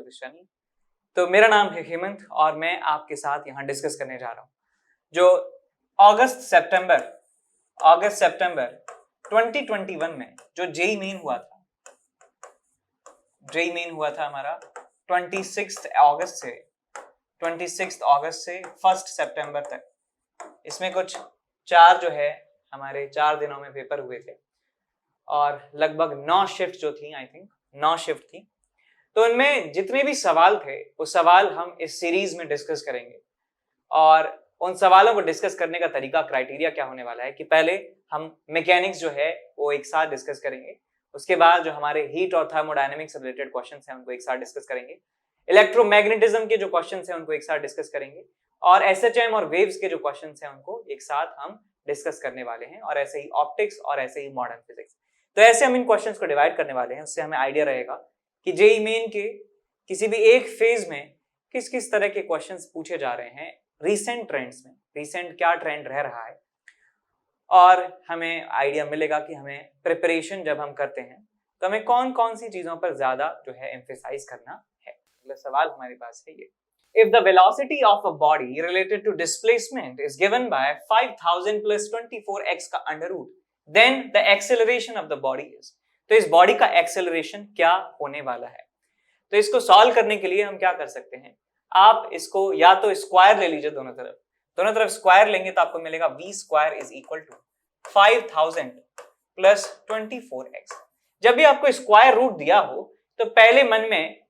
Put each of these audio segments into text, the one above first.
This channel. तो मेरा नाम है हेमंत और मैं आपके साथ यहाँ डिस्कस करने जा रहा हूँ जो अगस्त सितंबर 2021 में जो जेईई मेन हुआ था हमारा 26 अगस्त से 1 सितंबर तक। इसमें कुछ हमारे 4 दिनों में पेपर हुए थे और लगभग 9 शिफ्ट जो थी, आई थिंक 9 शिफ्ट थी। तो उनमें जितने भी सवाल थे वो सवाल हम इस सीरीज में डिस्कस करेंगे और उन सवालों को डिस्कस करने का तरीका, क्राइटेरिया क्या होने वाला है कि पहले हम मैकेनिक्स जो है वो एक साथ डिस्कस करेंगे, उसके बाद जो हमारे हीट और थर्मोडायनेमिक्स से रिलेटेड क्वेश्चंस हैं उनको एक साथ डिस्कस करेंगे, इलेक्ट्रोमैग्नेटिज्म के जो क्वेश्चंस हैं उनको एक साथ डिस्कस करेंगे और एसएचएम और वेव्स के जो क्वेश्चंस हैं उनको एक साथ हम डिस्कस करने वाले हैं, और ऐसे ही ऑप्टिक्स और ऐसे ही मॉडर्न फिजिक्स। तो ऐसे हम इन क्वेश्चंस को डिवाइड करने वाले हैं, उससे हमें आइडिया रहेगा कि जेईई मेन के किसी भी एक फेज में किस किस तरह के क्वेश्चंस पूछे जा रहे हैं, रीसेंट ट्रेंड्स में रीसेंट क्या ट्रेंड रह रहा है, और हमें आइडिया मिलेगा कि हमें प्रिपरेशन जब हम करते हैं तो हमें कौन कौन सी चीजों पर ज्यादा जो है एम्फेसाइज करना है। अगला सवाल हमारे पास है ये, if the velocity of a body related to displacement is given by 5000 plus 24x का under root, then the acceleration of the body is। तो इस बॉडी का एक्सेलरेशन क्या होने वाला है। तो इसको सॉल्व करने के लिए हम क्या कर सकते हैं, आप इसको या तो स्क्वायर ले लीजिए, दोनों तरफ स्क्वायर लेंगे तो आपको मिलेगा v square is equal to 5000 plus 24x। जब भी आपको स्क्वायर रूट दिया हो तो पहले मन में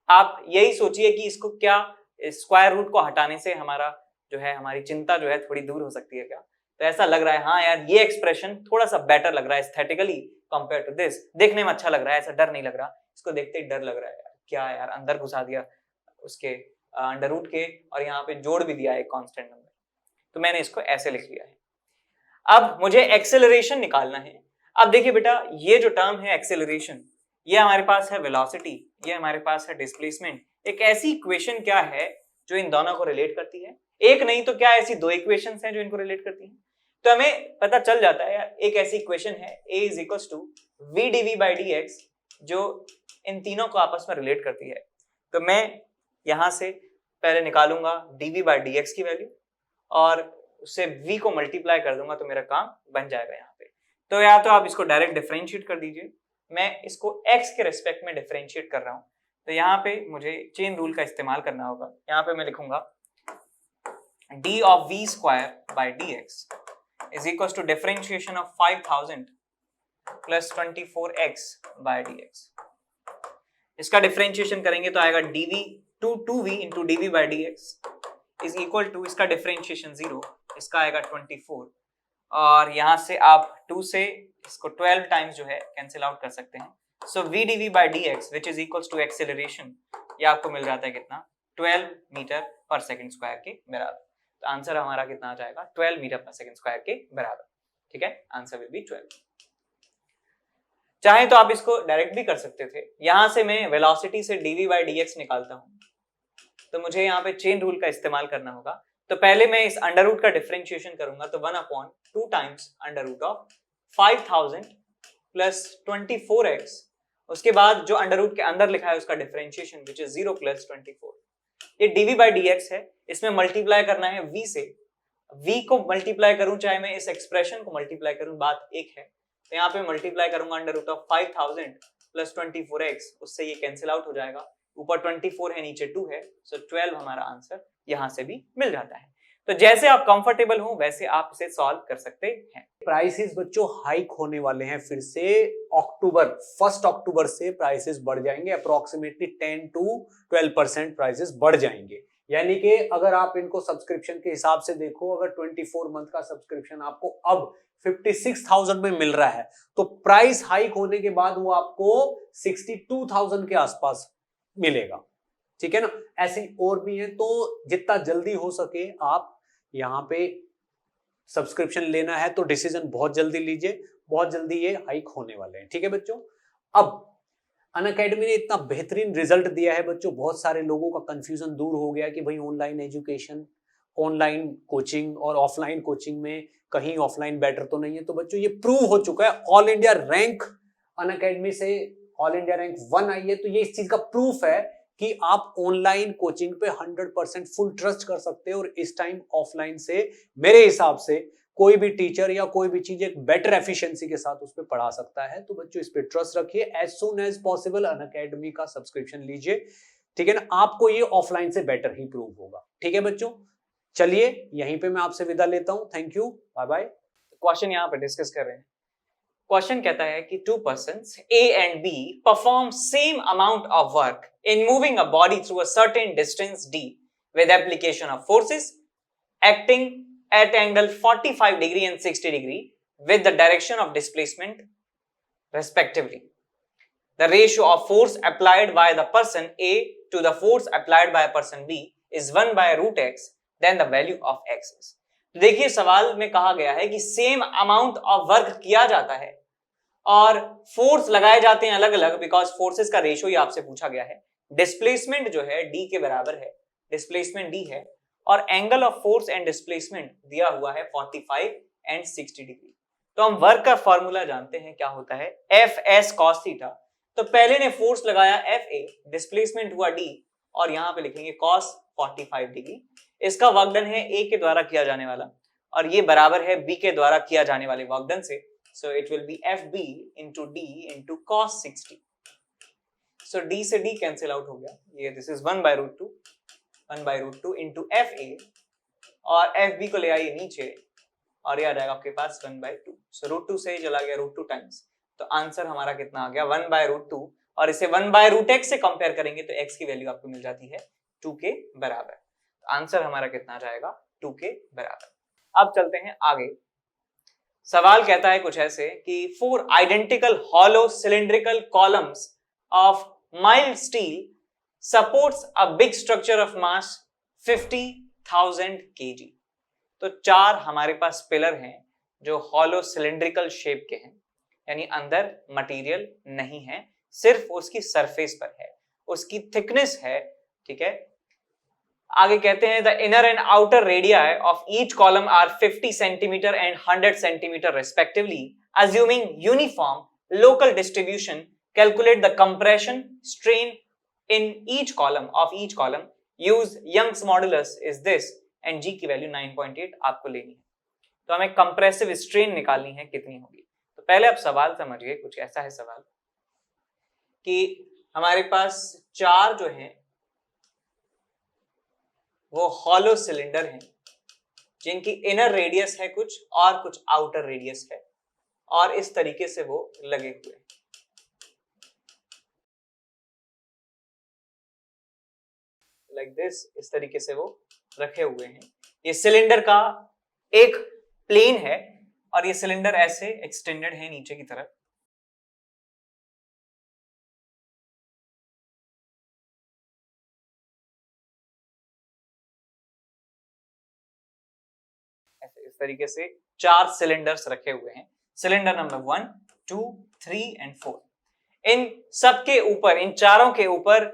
आप यही सोचिए कि इसको क्या स्क्वायर रूट को हटाने से हमारी चिंता जो है थोड़ी दूर हो सकती है क्या। तो ऐसा लग रहा है हाँ यार ये एक्सप्रेशन थोड़ा सा बेटर लग रहा है एस्थेटिकली कंपेयर टू दिस, देखने में अच्छा लग रहा है, ऐसा डर नहीं लग रहा, इसको देखते ही डर लग रहा है यार, क्या यार अंदर घुसा दिया उसके अंडर रूट के और यहाँ पे जोड़ भी दिया है कांस्टेंट नंबर। तो मैंने इसको ऐसे लिख लिया है। अब मुझे एक्सेलरेशन निकालना है। अब देखिए बेटा, ये जो टर्म है एक्सेलरेशन, ये हमारे पास है वेलोसिटी, ये हमारे पास है डिस्प्लेसमेंट। एक ऐसी इक्वेशन क्या है जो इन दोनों को रिलेट करती है, एक नहीं तो क्या ऐसी 2 इक्वेशंस हैं जो इनको रिलेट करती हैं। तो हमें पता चल जाता है यार, एक ऐसी इक्वेशन है a is equal to v dv by dx जो इन तीनों को आपस में रिलेट करती है। तो मैं यहां से पहले निकालूंगा dv by dx की वैल्यू और उससे v को मल्टीप्लाई कर दूंगा तो मेरा काम बन जाएगा यहाँ पे। तो या तो आप इसको डायरेक्ट डिफरेंशिएट कर दीजिए, मैं इसको x के रेस्पेक्ट में डिफरेंशिएट कर रहा हूं तो यहाँ पे मुझे चेन रूल का इस्तेमाल करना होगा। यहाँ पे मैं लिखूंगा d of v square by dx is equals to differentiation of 5000 plus 24x by dx। इसका डिफरेंशिएशन करेंगे तो आएगा dv 2v into dv by dx is equal to, इसका डिफरेंशिएशन 0, इसका आएगा 24 और यहाँ से आप 2 से इसको 12 टाइम्स जो है कैंसिल आउट कर सकते हैं। सो v dv by dx which is equals to acceleration, ये आपको मिल जाता है कितना, 12 मीटर पर सेकंड स्क्वायर के बराबर। तो आंसर हमारा कितना आ जाएगा, 12 मीटर पर सेकंड स्क्वायर के बराबर। ठीक है, आंसर विल बी 12। चाहे तो आप इसको डायरेक्ट भी कर सकते थे, यहां से मैं वेलोसिटी से dv by dx निकालता हूं तो मुझे यहाँ पे चेन रूल का इस्तेमाल करना होगा। तो पहले मैं इस अंडर रूट का डिफरेंशिएशन करूंगा तो 1/2 times under root of 5000 plus 24x, उसके बाद जो अंडर रूट के अंदर लिखा है उसका डिफरेंशिएशन विच इज 0 प्लस 24। ये dv by dx है, इसमें मल्टीप्लाई करना है v से, v को मल्टीप्लाई करूं चाहे मैं इस एक्सप्रेशन को मल्टीप्लाई करूं, बात एक है। तो यहाँ पे मल्टीप्लाई करूंगा under root of 5000 plus 24x, उससे ये कैंसिल आउट हो जाएगा, ऊपर 24 है नीचे 2 है, सो 12 हमारा आंसर यहाँ से भी मिल जाता है। तो जैसे आप कंफर्टेबल हो वैसे आप इसे सॉल्व कर सकते हैं। प्राइसेस बच्चों हाइक होने वाले हैं फिर से, 1 अक्टूबर से प्राइसेस बढ़ जाएंगे, अप्रोक्सीमेटली 10 to 12% प्राइसेस बढ़ जाएंगे। यानी कि अगर आप इनको सब्सक्रिप्शन के हिसाब से देखो, अगर 24 मंथ का सब्सक्रिप्शन आपको अब 56,000 में मिल रहा है तो प्राइस हाइक होने के बाद वो आपको 62,000 के आसपास मिलेगा। ठीक है ना, ऐसे और भी है। तो जितना जल्दी हो सके आप यहाँ पे सब्सक्रिप्शन लेना है तो डिसीजन बहुत जल्दी लीजिए, बहुत जल्दी ये हाइक होने वाले हैं। ठीक है बच्चों, अब अनअकैडमी ने इतना बेहतरीन रिजल्ट दिया है बच्चों, बहुत सारे लोगों का कंफ्यूजन दूर हो गया कि भाई ऑनलाइन एजुकेशन, ऑनलाइन कोचिंग और ऑफलाइन कोचिंग में कहीं ऑफलाइन बेटर तो नहीं है। तो बच्चों ये प्रूव हो चुका है, ऑल इंडिया रैंक अनअकैडमी से ऑल इंडिया रैंक 1 आई है, तो ये इस चीज का प्रूफ है कि आप ऑनलाइन कोचिंग पे 100% फुल ट्रस्ट कर सकते हो और इस टाइम ऑफलाइन से मेरे हिसाब से कोई भी टीचर या कोई भी चीज एक बेटर एफिशिएंसी के साथ उस पर पढ़ा सकता है। तो बच्चों इस पे ट्रस्ट रखिए, as soon as possible Unacademy का सब्सक्रिप्शन लीजिए, ठीक है ना। आपको ये ऑफलाइन से बेटर ही प्रूव होगा, ठीक है बच्चों। चलिए यहीं पे मैं आपसे विदा लेता हूं, thank you, bye bye. Question यहाँ पे डिस्कस कर रहे हैं। क्वेश्चन कहता है कि two persons A and B perform same amount of work in moving a body through a certain distance D with application of forces acting at angle 45 degree and 60 degree with the direction of displacement respectively. The ratio of force applied by the person A to the force applied by person B is 1 by root x, then the value of x is. देखिए सवाल में कहा गया है कि same amount of work किया जाता है और फोर्स लगाए जाते हैं अलग अलग, बिकॉज फोर्सेस का रेशियो ही आपसे पूछा गया है। डिस्प्लेसमेंट जो है डी के बराबर है, डिस्प्लेसमेंट डी है, और angle of force and displacement दिया हुआ है 45 एंड 60 डिग्री। तो हम वर्क का फॉर्मूला जानते हैं, क्या होता है एफ एस कॉस थीटा। तो पहले ने फोर्स लगाया एफ ए, डिस्प्लेसमेंट हुआ डी, और यहां पे लिखेंगे कॉस 45 डिग्री। इसका वर्कडन है ए के द्वारा किया जाने वाला, और ये बराबर है बी के द्वारा किया जाने वाले वर्कडन से। So it will be FB into D into cos 60. So D से D cancel out हो गया, ये this is 1 by root 2, 1 by root 2 into FA, और FB को ले आइए नीचे और ये आ जाएगा आपके पास 1 by 2. So root 2 से ही चला गया root 2 times, तो आंसर हमारा कितना आ गया 1 by root 2, और इसे 1 by root x से कंपेयर करेंगे तो x की वैल्यू आपको मिल जाती है 2 के बराबर। तो आंसर हमारा कितना आ जाएगा 2 के बराबर। अब चलते हैं आगे। सवाल कहता है कुछ ऐसे कि 4 identical hollow cylindrical columns of mild steel supports a big structure of mass 50,000 kg। तो 4 हमारे पास पिलर हैं जो हॉलो सिलिंड्रिकल शेप के हैं, यानी अंदर मटेरियल नहीं है, सिर्फ उसकी सरफेस पर है, उसकी थिकनेस है, ठीक है। आगे कहते हैं the inner and outer radii of each column are 50 centimetre and 100 centimetre respectively, assuming uniform local distribution, calculate the compression strain in each column of each column, use Young's modulus is this, and G की value 9.8 आपको लेनी है। तो हमें compressive strain निकालनी है, कितनी होगी। तो पहले आप सवाल समझिए, कुछ ऐसा है सवाल कि हमारे पास 4 जो हैं वो हॉलो सिलेंडर हैं, जिनकी इनर रेडियस है कुछ और कुछ आउटर रेडियस है, और इस तरीके से वो लगे हुए हैं। लाइक दिस, इस तरीके से वो रखे हुए हैं। ये सिलेंडर का एक प्लेन है और ये सिलेंडर ऐसे एक्सटेंडेड है नीचे की तरफ। इस तरीके से 4 सिलेंडर्स रखे हुए हैं, सिलेंडर नंबर 1, 2, 3 एंड 4। इन सबके ऊपर, इन चारों के ऊपर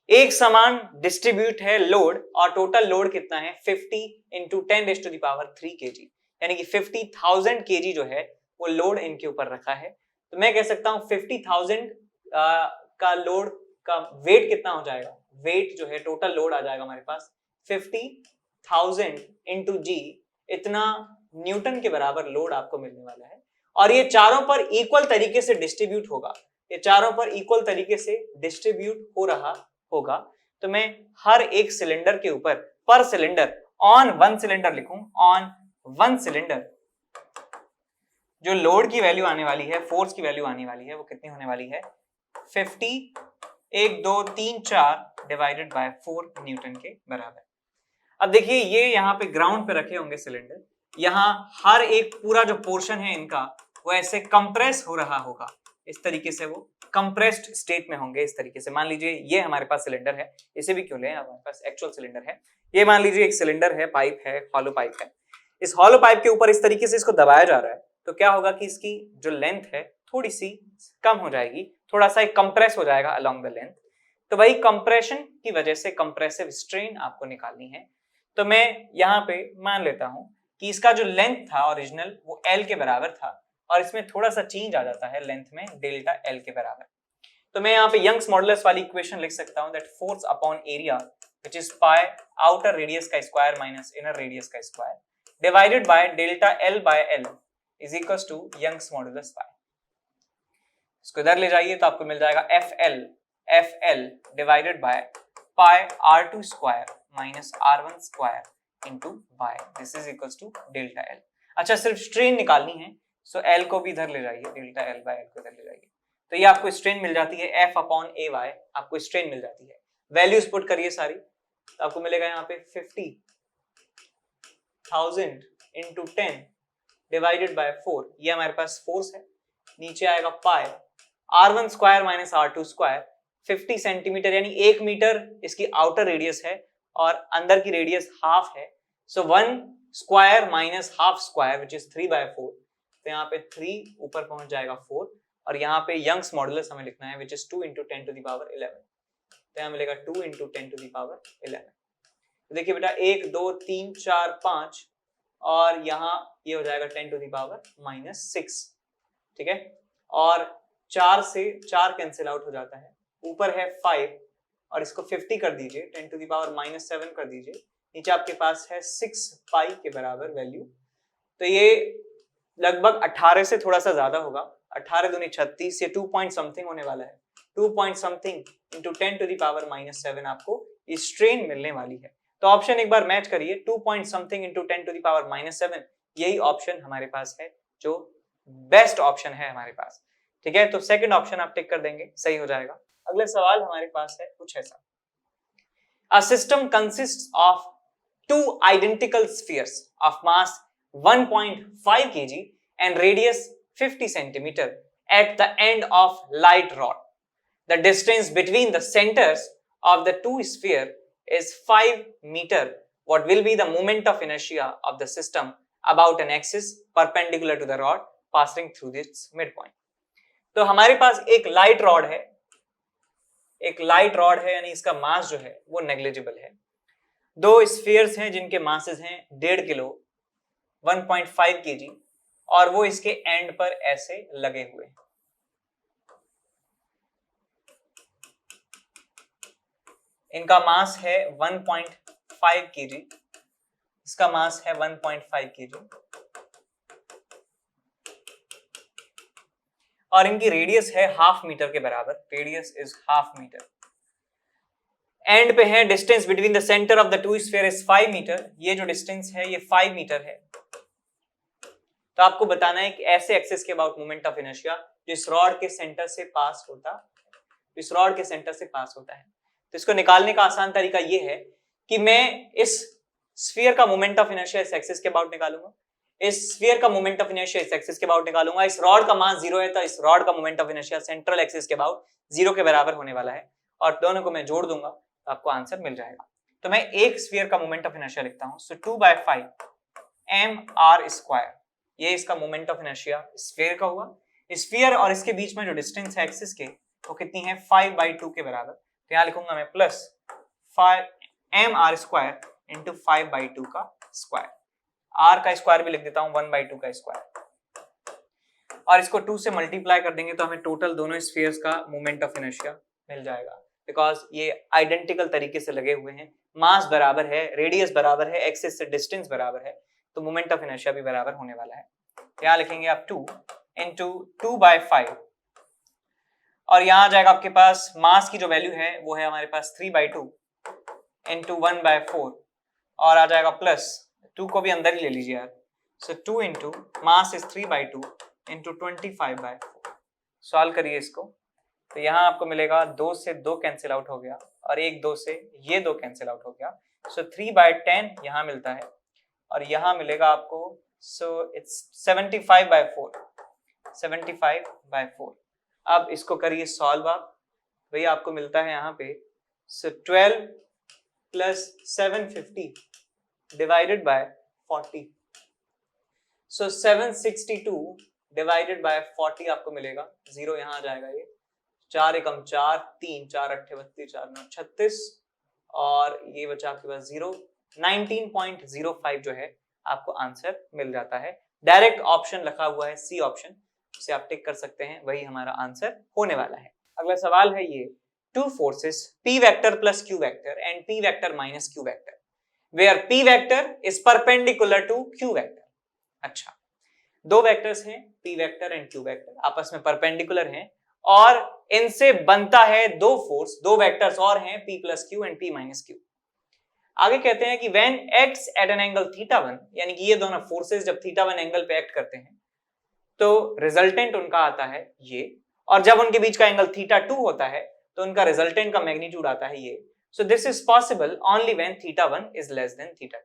एक समान डिस्ट्रीब्यूट है लोड, और टोटल लोड कितना है 50 इंटू 10⁻³ kg, यानी कि 50,000 kg जो है वो लोड इनके ऊपर रखा है। तो मैं कह सकता हूं 50,000 का लोड का वेट कितना हो जाएगा, वेट जो है टोटल लोड आ जाएगा हमारे पास 50,000 इंटू जी, इतना न्यूटन के बराबर लोड आपको मिलने वाला है। और ये चारों पर इक्वल तरीके से डिस्ट्रीब्यूट होगा, ये चारों पर इक्वल तरीके से डिस्ट्रीब्यूट हो रहा होगा। तो मैं हर एक सिलेंडर के ऊपर पर सिलेंडर ऑन 1 सिलेंडर लिखूं, ऑन 1 सिलेंडर जो लोड की वैल्यू आने वाली है, फोर्स की वैल्यू आने वाली है, वो कितनी होने वाली है 50, 1, 2, 3, 4 डिवाइडेड बाय 4 न्यूटन के बराबर। अब देखिए ये यहाँ पे ग्राउंड पे रखे होंगे सिलेंडर, यहाँ हर एक पूरा जो पोर्शन है इनका वो ऐसे कंप्रेस हो रहा होगा, इस तरीके से वो कंप्रेस्ड स्टेट में होंगे। इस तरीके से मान लीजिए ये हमारे पास सिलेंडर है, इसे भी क्यों लें, हमारे पास एक्चुअल सिलेंडर है। ये मान लीजिए एक सिलेंडर है, पाइप है, हॉलो पाइप है। इस हॉलो पाइप के ऊपर इस तरीके से इसको दबाया जा रहा है, तो क्या होगा कि इसकी जो लेंथ है थोड़ी सी कम हो जाएगी, थोड़ा सा कंप्रेस हो जाएगा अलोंग द लेंथ। तो वही कंप्रेशन की वजह से कंप्रेसिव स्ट्रेन आपको निकालनी है। तो मैं यहाँ पे मान लेता हूं कि इसका जो लेंथ था ओरिजिनल वो L के बराबर था, और इसमें थोड़ा सा चेंज आ जाता है लेंथ में डेल्टा L के बराबर। तो मैं यहाँ पे यंग्स मॉडुलस वाली इक्वेशन लिख सकता हूँ, that force upon area which is pi outer radius का स्क्वायर माइनस इनर रेडियस का square divided by delta L by L is equals to Young's modulus pi. इसको इधर ले जाइए तो आपको मिल जाएगा F L divided by pi r2 square minus r1 square into y, this is equals to delta L. अच्छा, सिर्फ स्ट्रेन निकालनी है, सो एल को भी इधर ले जाइए, डेल्टा एल बाय एल को इधर ले जाइए, तो ये आपको स्ट्रेन मिल जाती है एफ अपॉन ए वाई, आपको स्ट्रेन मिल जाती है। वैल्यूज पुट करिए सारी, तो आपको मिलेगा यहाँ पे 50,000 इंटू 10 डिवाइडेड बाय 4, ये हमारे पास फोर्स है। नीचे आएगा पाई r1 square minus r2 square, 50 centimetre यानी 1 मीटर इसकी आउटर रेडियस है और अंदर की रेडियस हाफ है, सो 1 square minus half square which is 3/4, तो यहाँ पे 3 ऊपर पहुंच जाएगा 4, और यहाँ पे यंग्स मॉडुलस हमें लिखना है which is 2 into 10 to the power 11, तो यहाँ मिलेगा 2 इंटू 10 टू द पावर 11। तो देखिए बेटा 1 2 3 4 5 और यहाँ ये हो जाएगा 10 टू द पावर -6, ठीक है, और 4 से 4 कैंसिल आउट हो जाता है, ऊपर है 5 और इसको 50 कर दीजिए, 10 टू द पावर -7 कर दीजिए, नीचे आपके पास है 6 पाई के बराबर वैल्यू, तो ये लगभग 18 से थोड़ा सा ज्यादा होगा, 18 दूनी 36, ये 2 पॉइंट समथिंग होने वाला है, 2 point something into 10 to the power -7 आपको स्ट्रेन मिलने वाली है। तो ऑप्शन एक बार मैच करिए, 2 point something into 10 to the power -7, यही ऑप्शन हमारे पास है जो बेस्ट ऑप्शन है हमारे पास, ठीक है। तो सेकंड ऑप्शन आप टिक कर देंगे, सही हो जाएगा। अगला सवाल हमारे पास है कुछ ऐसा, a system consists of 2 identical spheres of mass 1.5 kg and radius 50 centimeter at the end of light rod. The distance between the centers of the 2 sphere is 5 meter. What will be the moment of inertia of the system about an axis perpendicular to the rod passing through its midpoint? तो हमारे पास एक light rod है, यानी इसका मास जो है वो negligible है। 2 स्फीयर्स हैं जिनके मासेस हैं 1.5 किलो 1.5 kg और वो इसके एंड पर ऐसे लगे हुए हैं। इनका मास है 1.5 kg, इसका मास है 1.5 kg और इनकी रेडियस है ½ मीटर के बराबर, रेडियस इज ½ मीटर। एंड पे है distance between the centre of the 2 sphere is 5 metre, ये जो डिस्टेंस है ये 5 मीटर है। तो आपको बताना है कि ऐसे एक्सिस के अबाउट मोमेंट ऑफ इनर्शिया जो इस रॉड के सेंटर से पास होता है। तो इसको निकालने का आसान तरीका ये है कि मैं इस स्फीयर का मोमेंट ऑफ इनर्शिया इस एक्सिस के अबाउट निकालूंगा, इस स्फीयर का मोमेंट ऑफ इनर्शिया इस एक्सिस के अबाउट निकालूंगा, इस रॉड का मास 0 है तो इस रॉड का moment of inertia central axis के अबाउट 0 के बराबर होने वाला है, और दोनों को मैं जोड़ दूंगा तो आपको आंसर मिल जाएगा। तो मैं एक स्फीयर का मोमेंट ऑफ इनर्शिया लिखता हूं, सो 2/5 mr², ये इसका मोमेंट ऑफ इनर्शिया स्फीयर का हुआ। स्फीयर और इसके बीच में जो डिस्टेंस है एक्सिस के वो कितनी है 5/2 के बराबर, तो यहां लिखूंगा मैं प्लस 5 mr² इंटू 5/2 का स्क्वायर, r का स्क्वायर भी लिख देता हूं 1/2 का स्क्वायर, और इसको 2 से मल्टीप्लाई कर देंगे तो हमें टोटल दोनों स्फीयर्स का मोमेंट ऑफ इनर्शिया मिल जाएगा, बिकॉज ये आइडेंटिकल तरीके से लगे हुए हैं, मास बराबर है, रेडियस बराबर है, एक्सिस से डिस्टेंस बराबर है, तो मोमेंट ऑफ इनर्शिया भी बराबर होने वाला है। यहां लिखेंगे आप 2 इंटू 2/5 और यहां आ जाएगा आपके पास मास की जो वैल्यू है वो है हमारे पास 3/2 इंटू 1/4 और आ जाएगा प्लस 2 को भी अंदर ही ले लीजिए यार, सो 2 into mass is 3/2 into 25/4। Solve करिए इसको, तो यहाँ आपको मिलेगा 2 से 2 कैंसिल आउट हो गया और 1 2 से ये 2 कैंसिल आउट हो गया, सो 3/10 यहाँ मिलता है और यहाँ मिलेगा आपको, सो इट्स 75/4। अब इसको करिए सॉल्व आप, भैया आपको मिलता है यहाँ पे, सो 12 plus 750 divided by 40, so 762 divided by 40 आपको मिलेगा, 0 यहाँ आ जाएगा, ये 4 एकम 4 3 4 8 32 4 9 36 और ये बचा आपके पास 0, 19.05 जो है आपको आंसर मिल जाता है। डायरेक्ट ऑप्शन रखा हुआ है सी ऑप्शन, उसे आप टिक कर सकते हैं, वही हमारा आंसर होने वाला है। अगला सवाल है ये, two forces p vector plus q vector and p vector minus q vector where p vector is perpendicular to q vector. अच्छा, दो वेक्टर्स हैं p vector and q vector, आपस में परपेंडिकुलर हैं और इनसे बनता है दो फोर्स, दो वेक्टर्स और हैं p plus q and p minus q। आगे कहते हैं कि when x at an angle θ1, यानी कि ये दोनों फोर्सेस जब θ1 एंगल पे एक्ट करते हैं तो रिजल्टेंट उनका आता है ये, और जब उनके बीच का एंगल θ2 होता है तो उनका रिजल्टेंट का मैग्नीट्यूड आता है ये। So this is possible only when θ1 is less than θ2।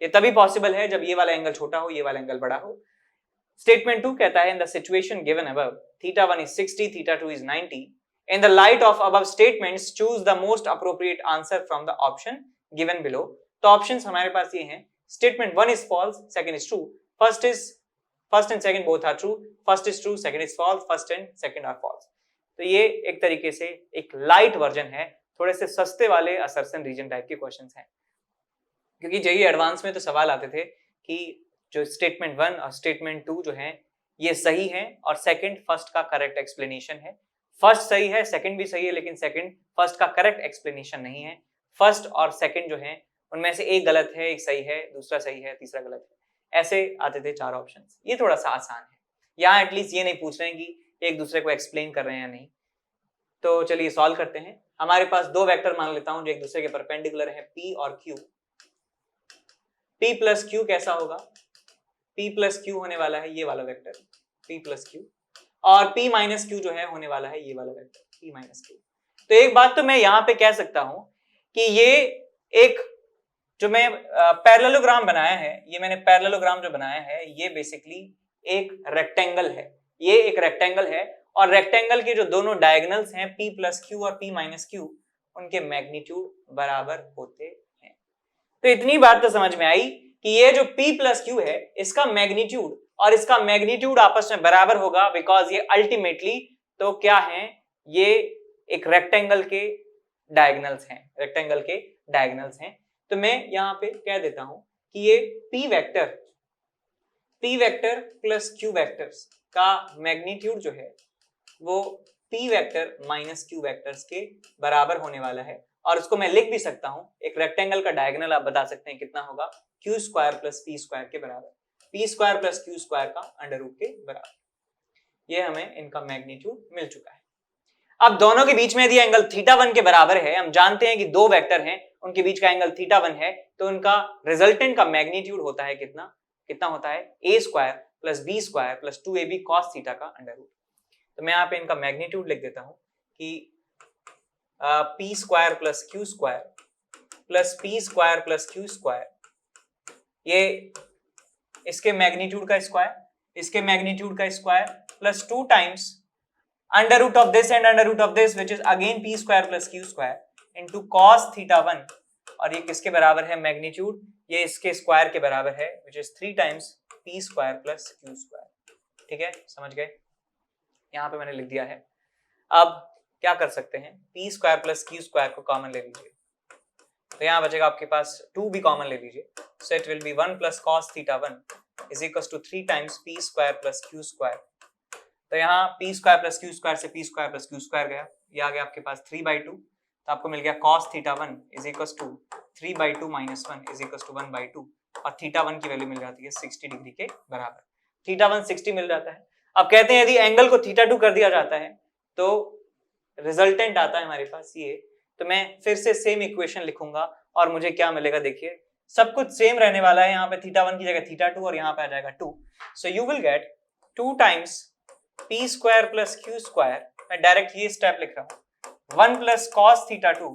ये तभी पॉसिबल है जब ये वाला एंगल छोटा हो, ये वाला एंगल बड़ा हो। स्टेटमेंट 2 कहता है in the situation given above θ1 is 60, θ2 is 90. In the light of above statements, choose the most appropriate answer from the option given below. तो ऑप्शंस हमारे पास ये हैं, statement 1 is false, second is true, first and second both are true, first is true, second is false, first and second are false। तो ये एक तरीके से एक लाइट वर्जन है, थोड़े से सस्ते वाले असर्शन रीजन टाइप के क्वेश्चंस हैं, क्योंकि जेईई एडवांस में तो सवाल आते थे कि जो स्टेटमेंट 1 और स्टेटमेंट 2 जो है ये सही है और सेकंड फर्स्ट का करेक्ट एक्सप्लेनेशन है। फर्स्ट सही है, सेकंड भी सही है, लेकिन सेकंड फर्स्ट का करेक्ट एक्सप्लेनेशन नहीं है। फर्स्ट और सेकंड जो है उनमें से एक गलत है, एक सही है, दूसरा सही है, तीसरा गलत है। ऐसे आते थे चार ऑप्शंस। ये थोड़ा सा आसान है, यहाँ एटलीस्ट ये नहीं पूछ रहे हैं कि एक दूसरे को एक्सप्लेन कर रहे हैं या नहीं। तो चलिए सॉल्व करते हैं। हमारे पास दो वेक्टर मान लेता हूं जो एक दूसरे के परपेंडिकुलर है, p और q। p प्लस q कैसा होगा? p प्लस q होने वाला है ये वाला वेक्टर p प्लस q, और p माइनस q जो है होने वाला है ये वाला वेक्टर p माइनस q। तो एक बात तो मैं यहाँ पे कह सकता हूं कि ये एक जो मैं पैरेललोग्राम बनाया है, ये मैंने पैरेललोग्राम जो बनाया है ये बेसिकली एक रेक्टेंगल है। ये एक रेक्टेंगल है और रेक्टेंगल के जो दोनों डायगोनल्स हैं p प्लस q और p माइनस q, उनके मैग्नीट्यूड बराबर होते हैं। तो इतनी बात तो समझ में आई कि ये जो p प्लस q है इसका मैग्नीट्यूड और इसका मैग्नीट्यूड आपस में बराबर होगा, बिकॉज ये अल्टीमेटली तो क्या है, ये एक रेक्टेंगल के डायगोनल्स हैं, रेक्टेंगल के डायगोनल्स हैं। तो मैं यहाँ पे कह देता हूं कि ये p vector plus q vectors का मैग्नीट्यूड जो है वो p vector minus q vectors के बराबर होने वाला है। और उसको मैं लिख भी सकता हूं, एक रेक्टेंगल का डायगोनल आप बता सकते हैं कितना होगा, q square plus p square के बराबर, p square plus q square का अंडर रूट के बराबर। ये हमें इनका मैग्नीट्यूड मिल चुका है। अब दोनों के बीच में यदि एंगल θ1 के बराबर है, हम जानते हैं कि दो वेक्टर हैं उनके बीच का एंगल θ1 है, तो उनका रिजल्टेंट का मैग्नीट्यूड होता है कितना होता है, a square plus b square plus 2ab cos theta का अंडर रूट। तो मैं यहाँ पे इनका मैग्नीट्यूड लिख देता हूं कि p square plus q square plus p square plus q square, ये इसके मैग्नीट्यूड का स्क्वायर, इसके मैग्नीट्यूड का square plus 2 times under root of this and under root of this which is again p square plus q square into cos θ1, और ये किसके बराबर है मैग्नीट्यूड, ये इसके स्क्वायर के बराबर है which is 3 times p square plus q square. ठीक है, समझ गए? यहाँ पे मैंने लिख दिया है। अब क्या कर सकते हैं, p square plus q square को कॉमन ले लीजिए, तो यहाँ बचेगा आपके पास 2 भी कॉमन ले लीजिए, so it will be 1 plus cos θ1 is equals to 3 times p square plus q square. तो यहाँ p square plus q square से p square plus q square गया, ये आ गया आपके पास 3/2, तो आपको मिल गया cos θ1 is equals to 3/2 minus 1 is equals to 1/2, और θ1 की वैल्यू मिल जाती है 60 डिग्री के बराबर। θ1 60 मिल जाता है। अब कहते हैं यदि एंगल को θ2 कर दिया जाता है तो रिजल्टेंट आता है हमारे पास ये। तो मैं फिर से सेम इक्वेशन लिखूंगा और मुझे क्या मिलेगा, देखिए सब कुछ सेम रहने वाला है, यहाँ पे θ1 की जगह θ2 और यहाँ पे आ जाएगा 2। So you will get 2 times p square plus q square, मैं डायरेक्ट ये स्टेप लिख रहा हूँ, 1 plus cos θ2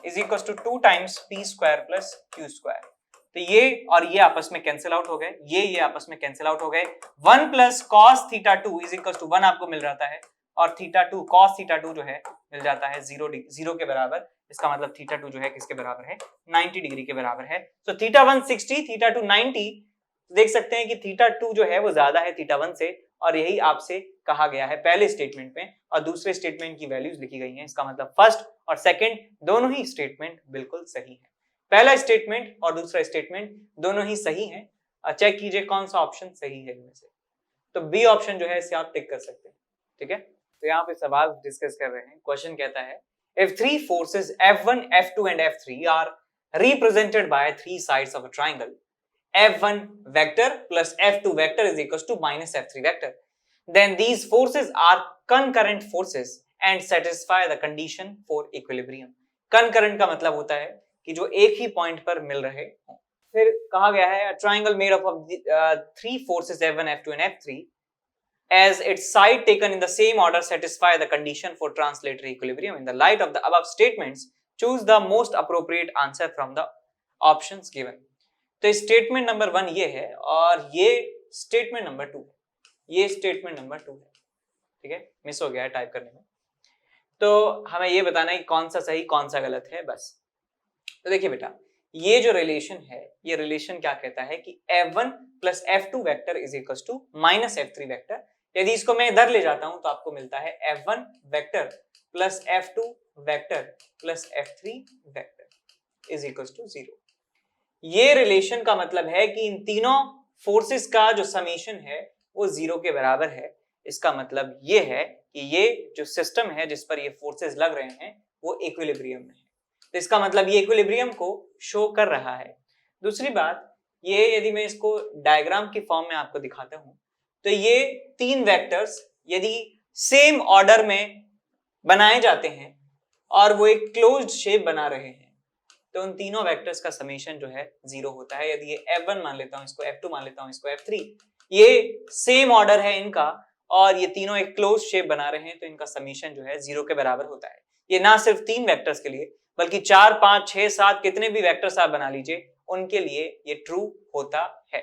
is equal to 2 times p square plus q square. तो ये और ये आपस में कैंसिल आउट हो गए, ये आपस में कैंसिल आउट हो गए। 1 plus cos θ2 is equal to 1 आपको मिल जाता है, और θ2 cos θ2 जो है मिल जाता है 0 के बराबर। इसका मतलब θ2 जो है किसके बराबर है, 90 डिग्री के बराबर है। तो θ1 60, θ2 90, देख सकते हैं कि θ2 जो है वो ज्यादा है θ1 से, और यही आपसे कहा गया है पहले स्टेटमेंट में, और दूसरे स्टेटमेंट की वैल्यूज लिखी गई हैं। इसका मतलब फर्स्ट और सेकंड दोनों ही स्टेटमेंट बिल्कुल सही है। पहला स्टेटमेंट और दूसरा स्टेटमेंट दोनों ही सही हैं। चेक कीजिए कौन सा ऑप्शन सही है इनमें से। तो बी ऑप्शन जो है इसे आप टिक कर सकते हैं। ठीक है, तो यहाँ पे सवाल डिस्कस कर रहे हैं। क्वेश्चन कहता है if three forces F1, F2 and F3 are represented by three sides of a triangle, F1 vector plus F2 vector is equals to minus F3 vector, then these forces are concurrent forces and satisfy the condition for equilibrium. concurrent का मतलब होता है कि जो एक ही point पर मिल रहे हों। फिर कहा गया है triangle made up of three forces F1, F2 and F3 as its side taken in the same order satisfy the condition for translatory equilibrium. In the light of the above statements, choose the most appropriate answer from the options given. तो statement number 1 ये है और ये statement number 2 है। ये statement number 2 है, ठीक है, मिस हो गया है टाइप करने में। तो हमें ये बताना है कि कौन सा सही कौन सा गलत है बस। तो देखिए बेटा, ये जो रिलेशन है, ये रिलेशन क्या कहता है कि F1 plus F2 vector is equal to minus F3 vector. यदि इसको मैं इधर ले जाता हूं तो आपको मिलता है F1 vector plus F2 vector plus F3 vector is equal to 0। ये रिलेशन का मतलब है कि इन तीनों फोर्सेस का जो समेशन है वो 0 के बराबर है। इसका मतलब ये है कि ये जो सिस्टम है जिस पर ये फोर्सेस लग रहे हैं वो इक्विलिब्रियम में है। तो इसका मतलब ये इक्विलिब्रियम को शो कर रहा है। दूसरी बात, ये यदि मैं इसको डायग्राम की फॉर्म में आपको दिखाता हूं तो ये तीन वेक्टर्स यदि सेम ऑर्डर में बनाए जाते हैं और वो एक क्लोज्ड शेप बना रहे हैं तो उन तीनों वेक्टर्स का समेशन जो है 0 होता है। यदि ये F1 मान लेता हूं, इसको F2 मान लेता हूं, इसको F3, ये सेम ऑर्डर है इनका और ये तीनों एक क्लोज शेप बना रहे हैं तो इनका समेशन जो है 0 के बराबर होता है। ये ना सिर्फ तीन वेक्टर्स के लिए बल्कि 4, 5, 6, 7 कितने भी वेक्टर्स आप बना लीजिए उनके लिए ये ट्रू होता है।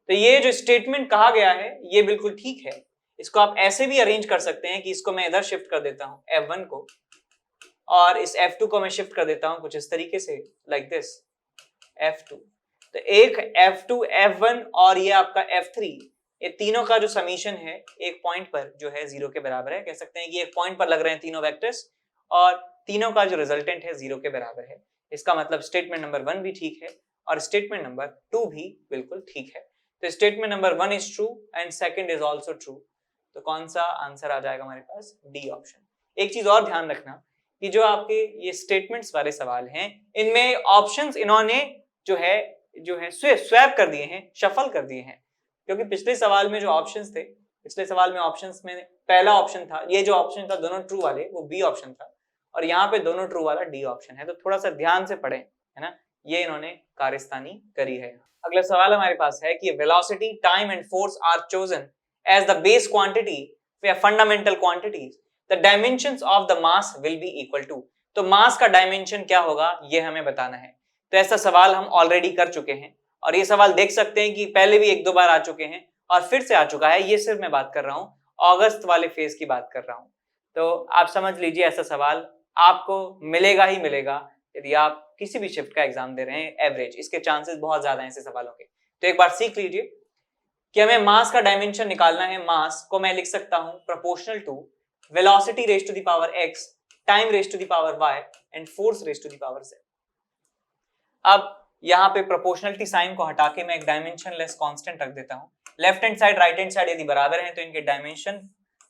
तो ये जो स्टेटमेंट कहा गया है ये बिल्कुल ठीक है। इसको आप ऐसे भी अरेंज कर सकते हैं कि इसको मैं इधर शिफ्ट कर देता हूं F1 को और इस F2 को मैं शिफ्ट कर देता हूं कुछ इस तरीके से, लाइक दिस F2। तो एक F2, F1 और ये आपका F3, ये तीनों का जो समीशन है एक पॉइंट पर जो है 0 के बराबर है। कह सकते हैं कि एक पॉइंट पर लग रहे हैं तीनों वेक्टर्स और तीनों का जो रिजल्टेंट है 0 के बराबर है। इसका मतलब स्टेटमेंट नंबर 1 भी ठीक है और स्टेटमेंट नंबर 2 भी बिल्कुल ठीक है। तो statement number 1 is true and second is also true. तो कौन सा आंसर आ जाएगा हमारे पास? D option. एक चीज और ध्यान रखना कि जो आपके ये स्टेटमेंट्स वाले सवाल हैं इनमें ऑप्शंस इन्होंने जो है स्वैप कर दिए हैं, शफल कर दिए हैं, क्योंकि पिछले सवाल में जो ऑप्शंस थे, पिछले सवाल में ऑप्शंस में पहला ऑप्शन था, ये जो ऑप्शन था दोनों ट्रू वाले वो बी ऑप्शन था और यहाँ पे दोनों ट्रू वाला डी ऑप्शन है। तो थोड़ा सा ध्यान से पढ़ें, है ना, ये इन्होंने कारस्तानी करी है। अगला सवाल हमारे पास है कि velocity, time and force are chosen as the base quantity for fundamental quantities, the dimensions of the mass will be equal to. तो मास का डायमेंशन क्या होगा ये हमें बताना है। तो ऐसा सवाल हम ऑलरेडी कर चुके हैं और ये सवाल देख सकते हैं कि पहले भी 1-2 बार आ चुके हैं और फिर से आ चुका है। ये सिर्फ मैं बात कर रहा हूं अगस्त वाले फेज की बात कर रहा हूं। तो आप समझ लीजिए ऐसा सवाल आपको मिलेगा ही मिलेगा यदि आप किसी भी शिफ्ट का एग्जाम दे रहे हैं एवरेज। इसके चांसेस बहुत ज्यादा हैं ऐसे सवालों के। तो एक बार सीख लीजिए कि हमें मास का डायमेंशन निकालना है। मास को मैं लिख सकता हूं proportional to velocity raise to the power x, time raise to the power y and force raise to the power z। अब यहाँ पे प्रोपोर्शनलिटी साइन को हटा के मैं एक डायमेंशन लेस कांस्टेंट रख देता हूँ। Left hand side right hand side यदि बराबर हैं तो इनके डायमेंशन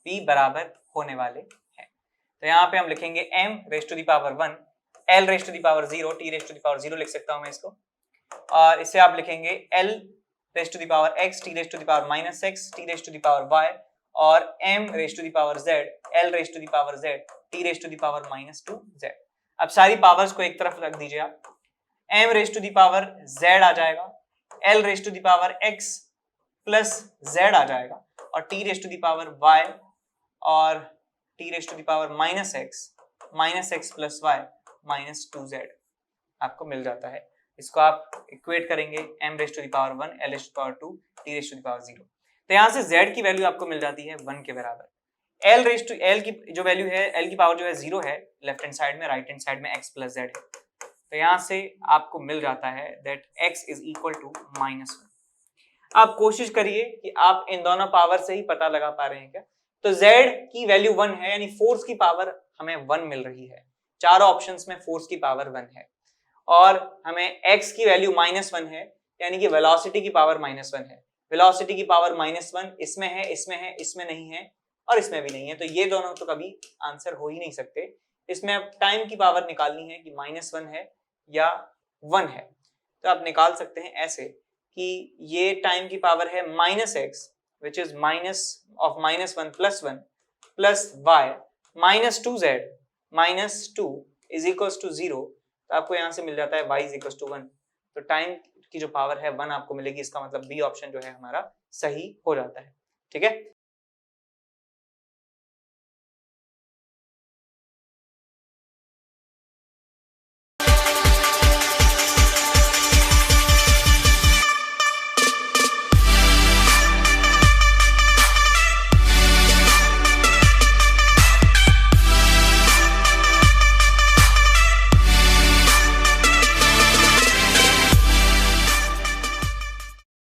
भी बराबर होने वाले हैं। तो यहाँ पे हम लिखेंगे m raise to the power 1, l raise to the power 0, t raise to the power 0 लिख सकता हूँ मैं इसको, और इसे आप लिखेंगे l raise to the power x, t raise to the power minus x, t raise to the power y और m raise to the power z, l raise to the power z, t raise to the power minus 2z। अब सारी powers को एक तरफ रख दीजिए आप। m raise to the power z आ जाएगा, l raise to the power x plus z आ जाएगा और t raise to the power y और t raise to the power minus x plus y minus 2z आपको मिल जाता है। इसको आप इक्वेट करेंगे m raise to the power 1, l raise to the power 2, t raise to the power 0। तो यहाँ से z की वैल्यू आपको मिल जाती है 1 के बराबर। l की जो वैल्यू है, l की पावर जो है 0 है लेफ्ट हैंड साइड में, राइट हैंड साइड में x प्लस z है। तो यहाँ से आपको मिल जाता है that x is equal to -1। आप कोशिश करिए कि आप इन दोनों पावर से ही पता लगा पा रहे हैं क्या। तो z की वैल्यू 1 है यानी फोर्स की पावर हमें 1 मिल रही है। चारों ऑप्शंस में फोर्स की पावर 1 है और हमें x की वैल्यू -1 है यानी कि वेलोसिटी की पावर -1 है। वेलोसिटी की पावर -1 इसमें है, इसमें है, इसमें नहीं है और इसमें भी नहीं है, तो ये दोनों तो कभी आंसर हो ही नहीं सकते। इसमें अब टाइम की पावर निकालनी है कि -1 है या 1 है, तो आप निकाल सकते हैं ऐसे कि ये टाइम की पावर है -x which is minus of -1 + 1 plus y -2z -2 is equals to 0, तो आपको यहाँ से मिल जाता है y is equals to 1। तो टाइम की जो पावर है 1 आपको मिलेगी, इसका मतलब बी ऑप्शन जो है हमारा सही हो जाता है। ठीक है।